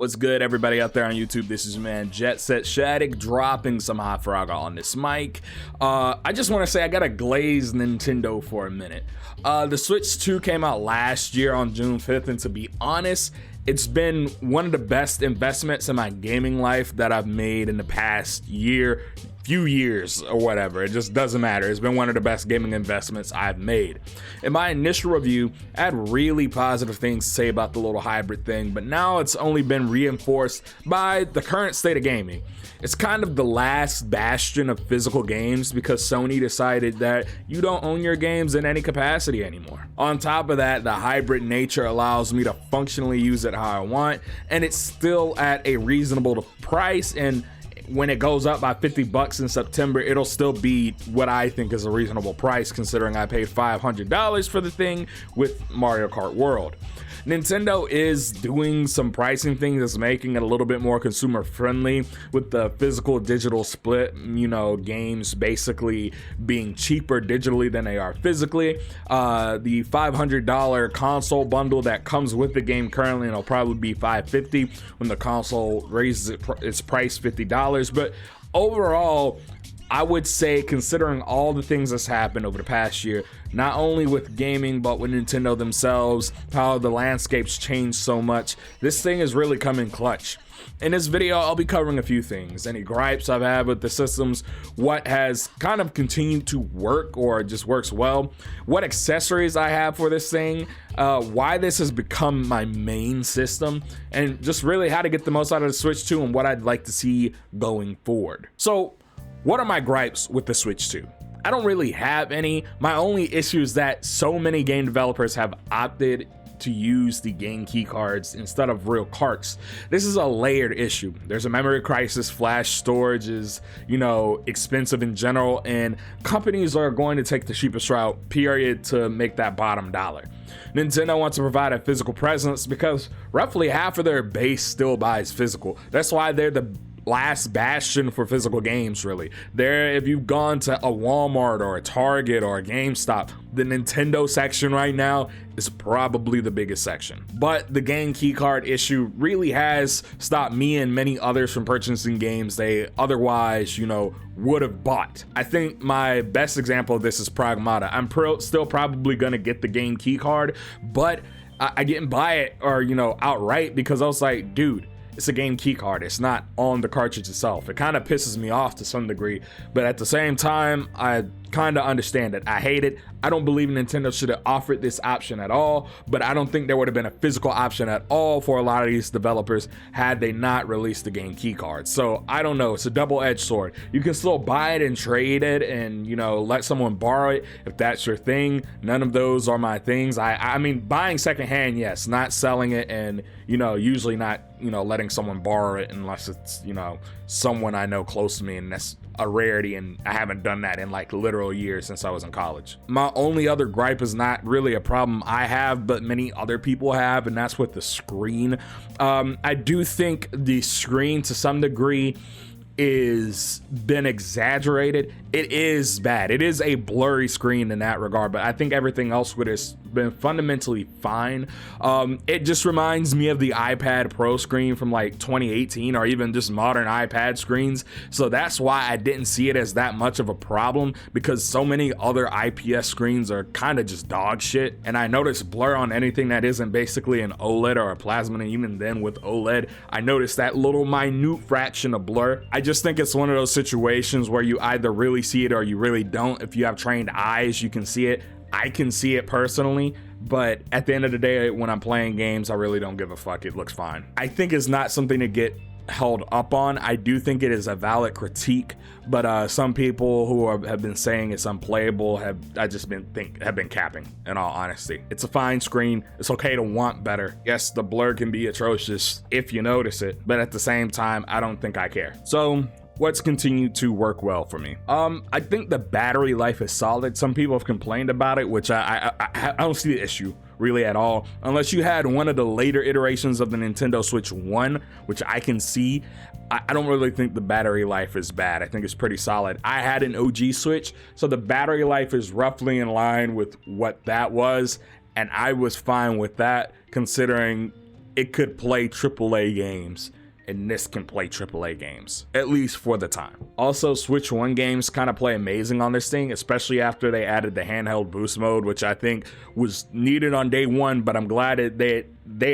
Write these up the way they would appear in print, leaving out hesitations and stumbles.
What's good, everybody out there on YouTube? This is your man Jet Set Shattuck dropping some hot frog on this mic. I just want to say I got to glaze Nintendo for a minute. The Switch 2 came out last year on June 5th, and to be honest, it's been one of the best investments in my gaming life that I've made in the past few years or whatever. It just doesn't matter. It's been one of the best gaming investments I've made. In my initial review, I had really positive things to say about the little hybrid thing, but now it's only been reinforced by the current state of gaming. It's kind of the last bastion of physical games because Sony decided that you don't own your games in any capacity anymore. On top of that, the hybrid nature allows me to functionally use it how I want, and it's still at a reasonable price, and when it goes up by $50 in September, it'll still be what I think is a reasonable price considering I paid $500 for the thing with Mario Kart World. Nintendo is doing some pricing things that's making it a little bit more consumer friendly with the physical digital split, games basically being cheaper digitally than they are physically. The $500 console bundle that comes with the game currently, and it'll probably be $550 when the console raises its price $50. But overall, I would say, considering all the things that's happened over the past year, not only with gaming, but with Nintendo themselves, how the landscape's changed so much, this thing is really coming clutch. In this video, I'll be covering a few things, any gripes I've had with the systems, what has kind of continued to work or just works well, what accessories I have for this thing, why this has become my main system, and just really how to get the most out of the Switch 2 and what I'd like to see going forward. So, what are my gripes with the Switch 2? I don't really have any. My only issue is that so many game developers have opted to use the game key cards instead of real carts. This is a layered issue. There's a memory crisis, flash storage is, expensive in general, and companies are going to take the cheapest route, period, to make that bottom dollar. Nintendo wants to provide a physical presence because roughly half of their base still buys physical. That's why they're the last bastion for physical games, really. If you've gone to a Walmart or a Target or a GameStop, the Nintendo section right now is probably the biggest section. But the game keycard issue really has stopped me and many others from purchasing games they otherwise, would have bought. I think my best example of this is Pragmata. I'm still probably gonna get the game keycard, but I didn't buy it or, outright because I was like, dude, it's a game key card. It's not on the cartridge itself. It kind of pisses me off to some degree, but at the same time, I kind of understand it. I hate it. I don't believe Nintendo should have offered this option at all, but I don't think there would have been a physical option at all for a lot of these developers had they not released the game key card. So I don't know. It's a double-edged sword. You can still buy it and trade it and, let someone borrow it if that's your thing. None of those are my things. I mean, buying secondhand, yes, not selling it and, usually not, letting someone borrow it unless it's, someone I know close to me, and that's a rarity, and I haven't done that in like literal years since I was in college. My only other gripe is not really a problem I have, but many other people have, and that's with the screen. I do think the screen to some degree is been exaggerated. It is bad. It is a blurry screen in that regard, but I think everything else with it has been fundamentally fine. It just reminds me of the iPad Pro screen from like 2018 or even just modern iPad screens. So that's why I didn't see it as that much of a problem, because so many other IPS screens are kind of just dog shit. And I noticed blur on anything that isn't basically an OLED or a plasma, and even then with OLED, I noticed that little minute fraction of blur. I just think it's one of those situations where you either really see it or you really don't. If you have trained eyes, you can see it. I can see it personally, but at the end of the day, when I'm playing games, I really don't give a fuck. It looks fine. I think it's not something to get held up on. I do think it is a valid critique, but some people who have been saying it's unplayable have been capping, in all honesty. It's a fine screen. It's okay to want better. Yes, the blur can be atrocious if you notice it, but at the same time, I don't think I care. So what's continued to work well for me? I think the battery life is solid. Some people have complained about it, which I don't see the issue really at all, unless you had one of the later iterations of the Nintendo Switch 1, which I can see. I don't really think the battery life is bad. I think it's pretty solid. I had an OG Switch, so the battery life is roughly in line with what that was, and I was fine with that, considering it could play AAA games, and this can play AAA games, at least for the time. Also, Switch 1 games kind of play amazing on this thing, especially after they added the handheld boost mode, which I think was needed on day one, but I'm glad they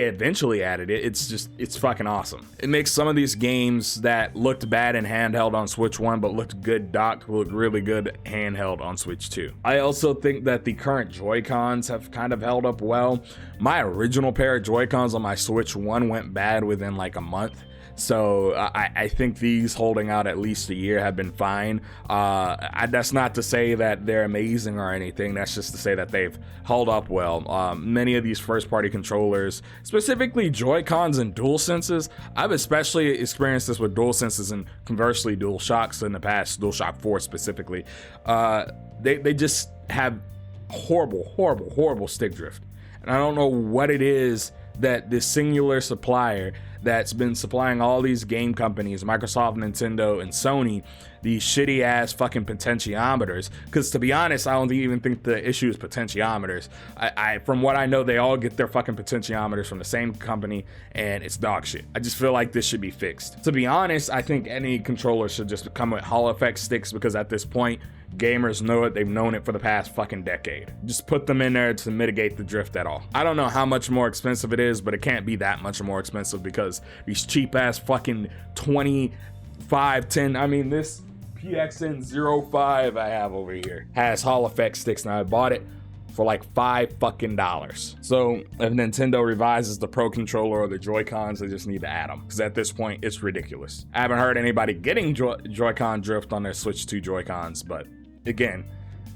eventually added it. It's fucking awesome. It makes some of these games that looked bad in handheld on Switch 1 but looked good docked look really good handheld on Switch 2. I also think that the current Joy-Cons have kind of held up well. My original pair of Joy-Cons on my Switch 1 went bad within like a month. So I think these holding out at least a year have been fine. That's not to say that they're amazing or anything. That's just to say that they've held up well. Many of these first-party controllers, specifically Joy-Cons and DualSenses, I've especially experienced this with DualSenses and conversely DualShocks in the past, DualShock 4 specifically. They just have horrible stick drift. And I don't know what it is that this singular supplier that's been supplying all these game companies, Microsoft, Nintendo, and Sony, these shitty ass fucking potentiometers. Because to be honest, I don't even think the issue is potentiometers. From what I know, they all get their fucking potentiometers from the same company, and it's dog shit. I just feel like this should be fixed. To be honest, I think any controller should just come with Hall effect sticks, because at this point, gamers know it. They've known it for the past fucking decade. Just put them in there to mitigate the drift at all. I don't know how much more expensive it is, but it can't be that much more expensive, because these cheap ass fucking 25, 10, I mean, this PXN05 I have over here has Hall effect sticks. Now I bought it for like $5 fucking. So if Nintendo revises the Pro Controller or the Joy-Cons, they just need to add them, because at this point it's ridiculous. I haven't heard anybody getting Joy-Con drift on their Switch 2 Joy-Cons, but again,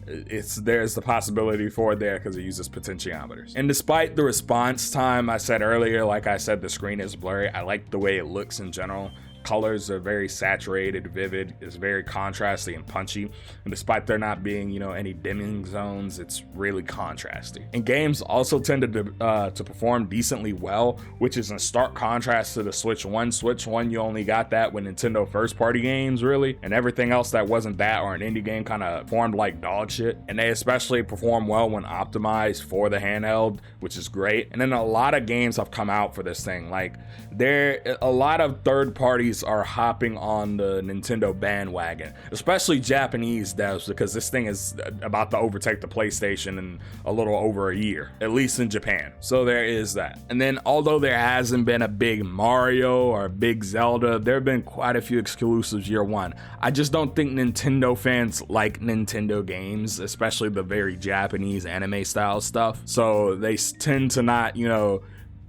there's the possibility for it there because it uses potentiometers. And despite the response time I said earlier, like I said, the screen is blurry. I like the way it looks in general. Colors are very saturated, vivid, it's very contrasty and punchy. And despite there not being, any dimming zones, it's really contrasty. And games also tended to perform decently well, which is in stark contrast to the Switch 1. Switch 1, you only got that with Nintendo first-party games, really, and everything else that wasn't that or an indie game kind of formed like dog shit. And they especially perform well when optimized for the handheld, which is great. And then a lot of games have come out for this thing. Like, a lot of third parties are hopping on the Nintendo bandwagon, especially Japanese devs, because this thing is about to overtake the PlayStation in a little over a year, at least in Japan. So there is that. And then although there hasn't been a big Mario or a big Zelda, there have been quite a few exclusives year one. I just don't think Nintendo fans like Nintendo games, especially the very Japanese anime style stuff. So they tend to not,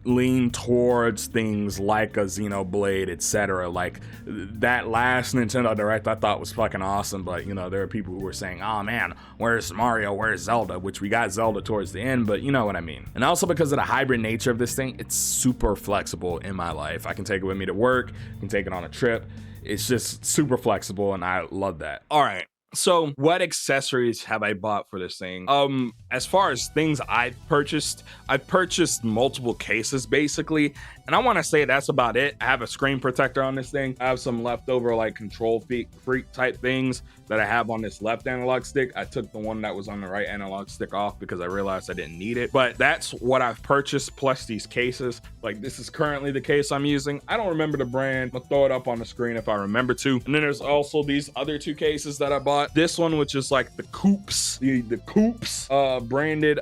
lean towards things like a Xenoblade, etc. Like that last Nintendo Direct I thought was fucking awesome, but there are people who were saying, oh man, where's Mario, where's Zelda, which we got Zelda towards the end, but you know what I mean. And also because of the hybrid nature of this thing, it's super flexible in my life. I can take it with me to work, I can take it on a trip. It's just super flexible, and I love that. All right. So what accessories have I bought for this thing? As far as things I've purchased multiple cases basically, and I want to say that's about it. I have a screen protector on this thing. I have some leftover like control freak type things that I have on this left analog stick. I took the one that was on the right analog stick off because I realized I didn't need it. But that's what I've purchased, plus these cases. Like this is currently the case I'm using. I don't remember the brand. I'll throw it up on the screen if I remember to. And then there's also these other two cases that I bought. This one, which is like the Koops, the Koops branded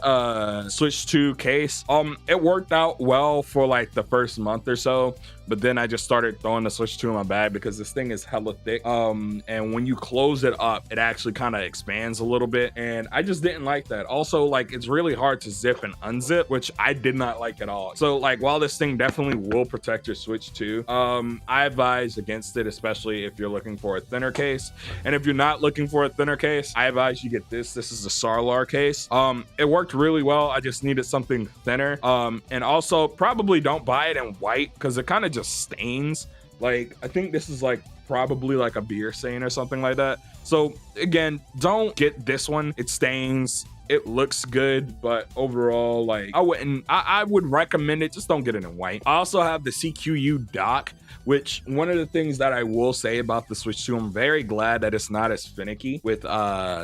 Switch 2 case. It worked out well for like the first month or so, but then I just started throwing the Switch 2 in my bag because this thing is hella thick. And when you close it up, it actually kind of expands a little bit, and I just didn't like that. Also, like it's really hard to zip and unzip, which I did not like at all. So like while this thing definitely will protect your Switch 2, I advise against it, especially if you're looking for a thinner case. And if you're not looking for a thinner case, I advise you get this. This is the Sarlar case. It worked really well. I just needed something thinner. And also probably don't buy it in white because it kind of just stains. Like I think this is like probably like a beer stain or something like that. So again, don't get this one. It stains. It looks good, but overall, like I would recommend it. Just don't get it in white. I also have the CQU dock, which one of the things that I will say about the Switch 2, I'm very glad that it's not as finicky with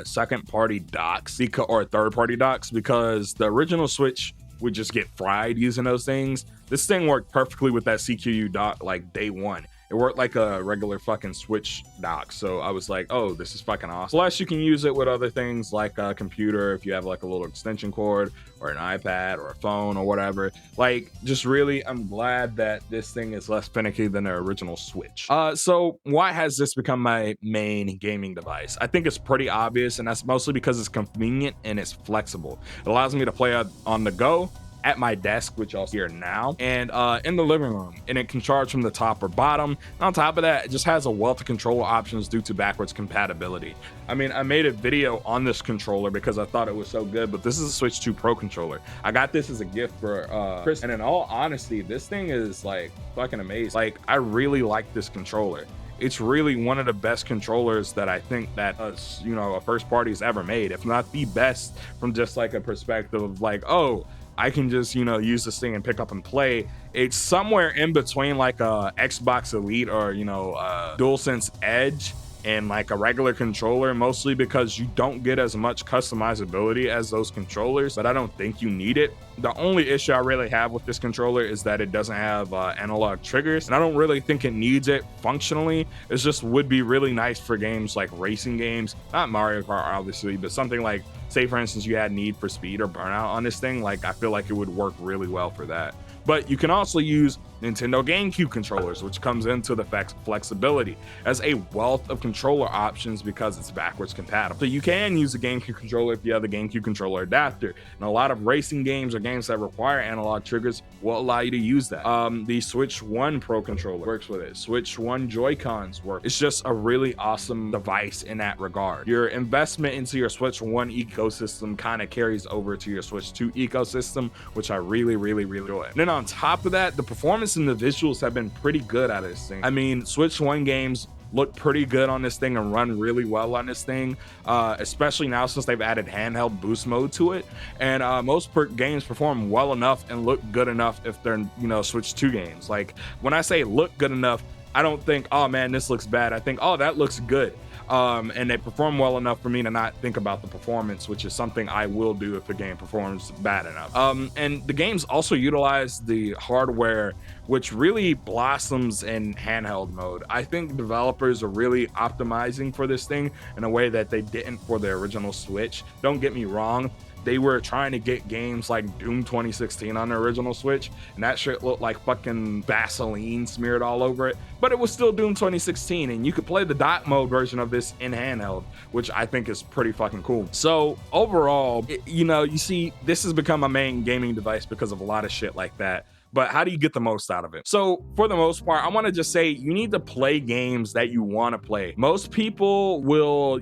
second party docks or third party docks, because the original Switch would just get fried using those things. This thing worked perfectly with that CQU dock like day one. It worked like a regular fucking Switch dock. So I was like, oh, this is fucking awesome. Plus, you can use it with other things like a computer if you have like a little extension cord or an iPad or a phone or whatever. Like, just really, I'm glad that this thing is less finicky than their original Switch. So why has this become my main gaming device? I think it's pretty obvious, and that's mostly because it's convenient and it's flexible. It allows me to play on the go, at my desk, which y'all see here now, and in the living room, and it can charge from the top or bottom. And on top of that, it just has a wealth of controller options due to backwards compatibility. I mean, I made a video on this controller because I thought it was so good, but this is a Switch 2 Pro controller. I got this as a gift for Chris, and in all honesty, this thing is like fucking amazing. Like, I really like this controller. It's really one of the best controllers that I think that a first party's ever made, if not the best, from just like a perspective of like, oh, I can just, use this thing and pick up and play. It's somewhere in between like a Xbox Elite or, DualSense Edge and like a regular controller, mostly because you don't get as much customizability as those controllers, but I don't think you need it. The only issue I really have with this controller is that it doesn't have analog triggers, and I don't really think it needs it functionally. It just would be really nice for games like racing games, not Mario Kart obviously, but something like, say for instance, you had Need for Speed or Burnout on this thing. Like, I feel like it would work really well for that. But you can also use Nintendo GameCube controllers, which comes into the flexibility as a wealth of controller options because it's backwards compatible. So you can use a GameCube controller if you have the GameCube controller adapter. And a lot of racing games or games that require analog triggers will allow you to use that. The Switch 1 Pro controller works with it. Switch 1 Joy-Cons work. It's just a really awesome device in that regard. Your investment into your Switch 1 ecosystem kind of carries over to your Switch 2 ecosystem, which I really, really, really enjoy. And then on top of that, the performance and the visuals have been pretty good out of this thing. I mean, Switch 1 games look pretty good on this thing and run really well on this thing, especially now since they've added handheld boost mode to it. And most games perform well enough and look good enough if they're, Switch 2 games. Like, when I say look good enough, I don't think, oh man, this looks bad. I think, oh, that looks good. And they perform well enough for me to not think about the performance, which is something I will do if the game performs bad enough. And the games also utilize the hardware, which really blossoms in handheld mode. I think developers are really optimizing for this thing in a way that they didn't for the original Switch. Don't get me wrong. They were trying to get games like Doom 2016 on the original Switch, and that shit looked like fucking Vaseline smeared all over it, but it was still Doom 2016, and you could play the dock mode version of this in handheld, which I think is pretty fucking cool. So overall, you see, this has become a main gaming device because of a lot of shit like that. But how do you get the most out of it? So for the most part, I want to just say you need to play games that you want to play. Most people will,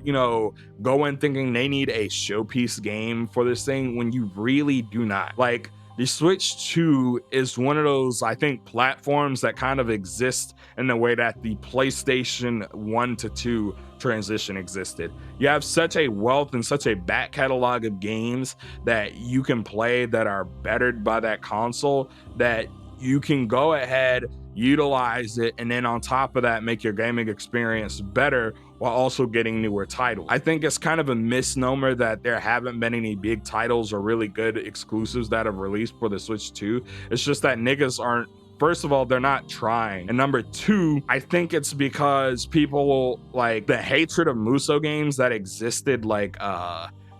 go in thinking they need a showpiece game for this thing when you really do not. Like, the Switch 2 is one of those, I think, platforms that kind of exist in the way that the PlayStation 1 to 2 transition existed. You have such a wealth and such a back catalog of games that you can play that are bettered by that console that you can go ahead, utilize it, and then on top of that, make your gaming experience better while also getting newer titles. I think it's kind of a misnomer that there haven't been any big titles or really good exclusives that have released for the Switch 2. It's just that niggas aren't, first of all, they're not trying. And number two, I think it's because people, like, the hatred of Muso games that existed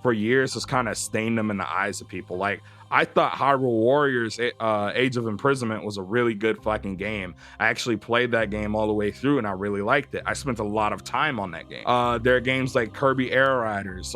for years has kind of stained them in the eyes of people. Like, I thought Hyrule Warriors Age of Imprisonment was a really good fucking game. I actually played that game all the way through and I really liked it. I spent a lot of time on that game. There are games like Kirby Air Riders,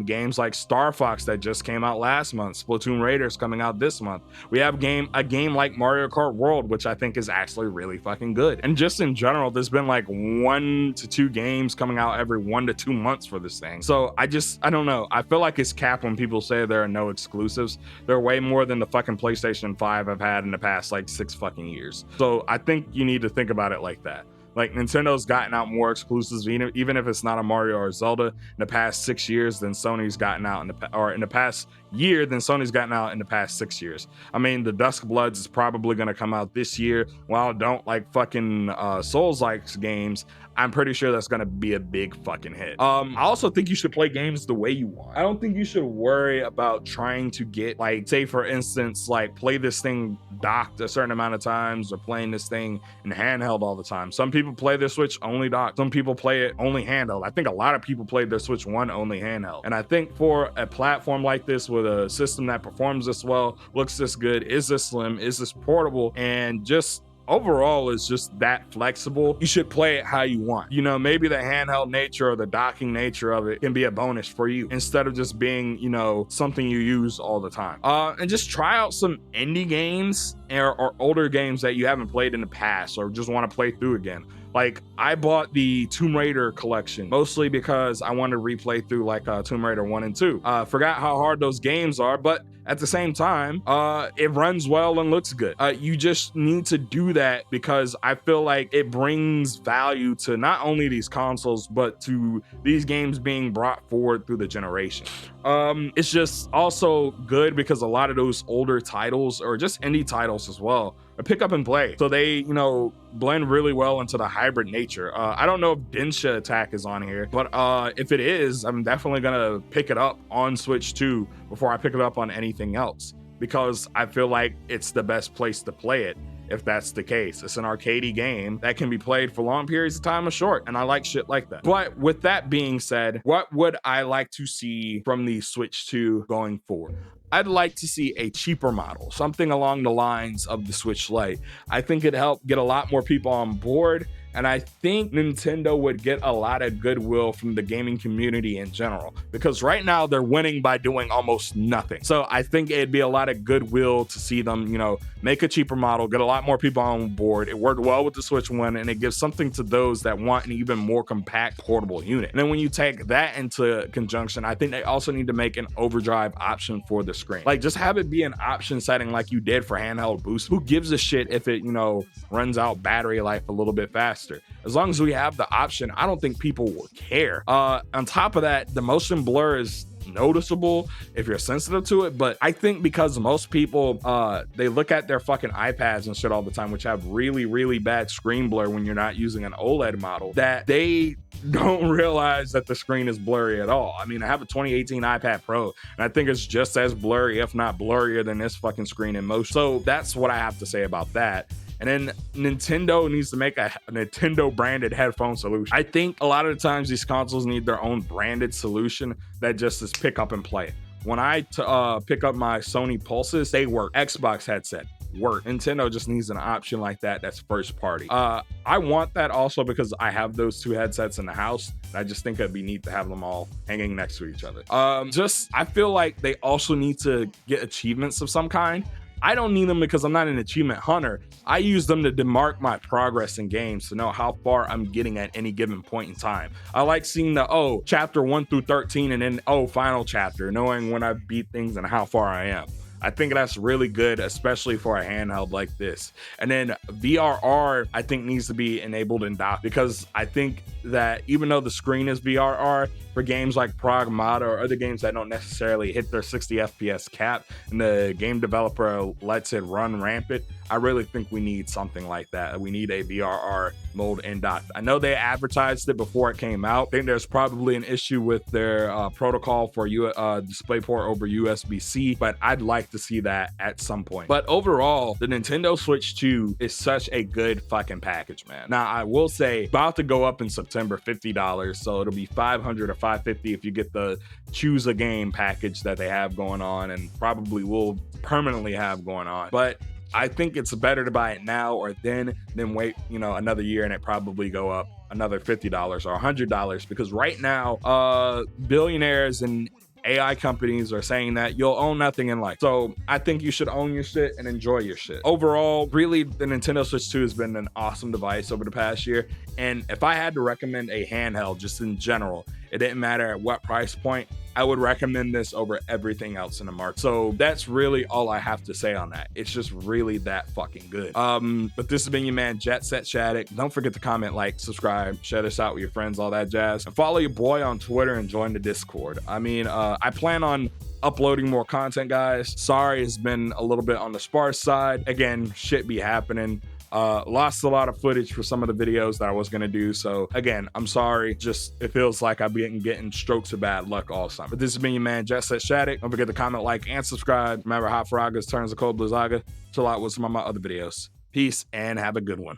games like Star Fox that just came out last month, Splatoon Raiders coming out this month. We have a game like Mario Kart World, which I think is actually really fucking good. And just in general, there's been like 1 to 2 games coming out every 1 to 2 months for this thing. So I don't know. I feel like it's cap when people say there are no exclusives. There are way more than the fucking PlayStation 5 I've had in the past like 6 fucking years. So I think you need to think about it like that. Like, Nintendo's gotten out more exclusives, even if it's not a Mario or Zelda, in the past 6 years than Sony's gotten out in the past year than Sony's gotten out in the past 6 years. I mean, the Dusk Bloods is probably going to come out this year. While I don't like fucking Souls-like games, I'm pretty sure that's going to be a big fucking hit. I also think you should play games the way you want. I don't think you should worry about trying to get, like, say for instance, like play this thing docked a certain amount of times or playing this thing in handheld all the time. Some people play their Switch only docked. Some people play it only handheld. I think a lot of people played their Switch 1 only handheld. And I think for a platform like this with a system that performs this well, looks this good, is this slim, is this portable, and just overall is just that flexible, you should play it how you want. You know, maybe the handheld nature or the docking nature of it can be a bonus for you instead of just being, you know, something you use all the time. And just try out some indie games or older games that you haven't played in the past or just want to play through again. Like, I bought the Tomb Raider collection mostly because I wanted to replay through like Tomb Raider 1 and 2. Forgot how hard those games are, but at the same time, it runs well and looks good. You just need to do that because I feel like it brings value to not only these consoles, but to these games being brought forward through the generation. It's just also good because a lot of those older titles or just indie titles as well are pick up and play. So they, you know, blend really well into the hybrid nature. I don't know if Densha Attack is on here, but if it is, I'm definitely gonna pick it up on Switch 2 before I pick it up on anything else because I feel like it's the best place to play it. If that's the case, it's an arcadey game that can be played for long periods of time or short, and I like shit like that. But with that being said, what would I like to see from the Switch 2 going forward? I'd like to see a cheaper model, something along the lines of the Switch Lite. I think it'd help get a lot more people on board, and I think Nintendo would get a lot of goodwill from the gaming community in general, because right now they're winning by doing almost nothing. So I think it'd be a lot of goodwill to see them, you know, make a cheaper model, get a lot more people on board. It worked well with the Switch 1, and it gives something to those that want an even more compact portable unit. And then when you take that into conjunction, I think they also need to make an overdrive option for the screen. Like, just have it be an option setting like you did for handheld boost. Who gives a shit if it, you know, runs out battery life a little bit faster? As long as we have the option, I don't think people will care. On top of that, the motion blur is noticeable if you're sensitive to it, but I think because most people they look at their fucking iPads and shit all the time, which have really bad screen blur when you're not using an OLED model, that they don't realize that the screen is blurry at all. I mean, I have a 2018 iPad Pro and I think it's just as blurry, if not blurrier than this fucking screen in motion. So that's what I have to say about that. And then Nintendo needs to make a Nintendo branded headphone solution. I think a lot of the times these consoles need their own branded solution that just is pick up and play. When I pick up my Sony Pulses, they work. Xbox headset work. Nintendo just needs an option like that that's first party. I want that also because I have those two headsets in the house. And I just think it'd be neat to have them all hanging next to each other. I feel like they also need to get achievements of some kind. I don't need them because I'm not an achievement hunter. I use them to demark my progress in games to know how far I'm getting at any given point in time. I like seeing the, chapter 1 through 13 and then, final chapter, knowing when I've beat things and how far I am. I think that's really good, especially for a handheld like this. And then VRR, I think, needs to be enabled in dock because I think that even though the screen is VRR, for games like Pragmata or other games that don't necessarily hit their 60 FPS cap and the game developer lets it run rampant, I really think we need something like that. We need a VRR mode in dock. I know they advertised it before it came out. I think there's probably an issue with their protocol for DisplayPort over USB-C, but I'd like to see that at some point. But overall, the Nintendo Switch 2 is such a good fucking package, man. Now, I will say, about to go up in September, $50, so it'll be $500 or $550 if you get the choose a game package that they have going on and probably will permanently have going on. But I think it's better to buy it now or then than wait, another year and it probably go up another $50 or $100 because right now, billionaires and AI companies are saying that you'll own nothing in life. So I think you should own your shit and enjoy your shit. Overall, really, the Nintendo Switch 2 has been an awesome device over the past year. And if I had to recommend a handheld just in general, it didn't matter at what price point, I would recommend this over everything else in the market. So that's really all I have to say on that. It's just really that fucking good. But this has been your man, Jet Set Shattuck. Don't forget to comment, like, subscribe, share this out with your friends, all that jazz. And follow your boy on Twitter and join the Discord. I mean, I plan on uploading more content, guys. Sorry, it's been a little bit on the sparse side. Again, shit be happening. Lost a lot of footage for some of the videos that I was gonna do. So again, I'm sorry. Just it feels like I've been getting strokes of bad luck all summer. But this has been your man, Jet Set Shattuck. Don't forget to comment, like, and subscribe. Remember, Hot Fraga's turns to Cold Blue Zaga. Chill out with some of my other videos. Peace and have a good one.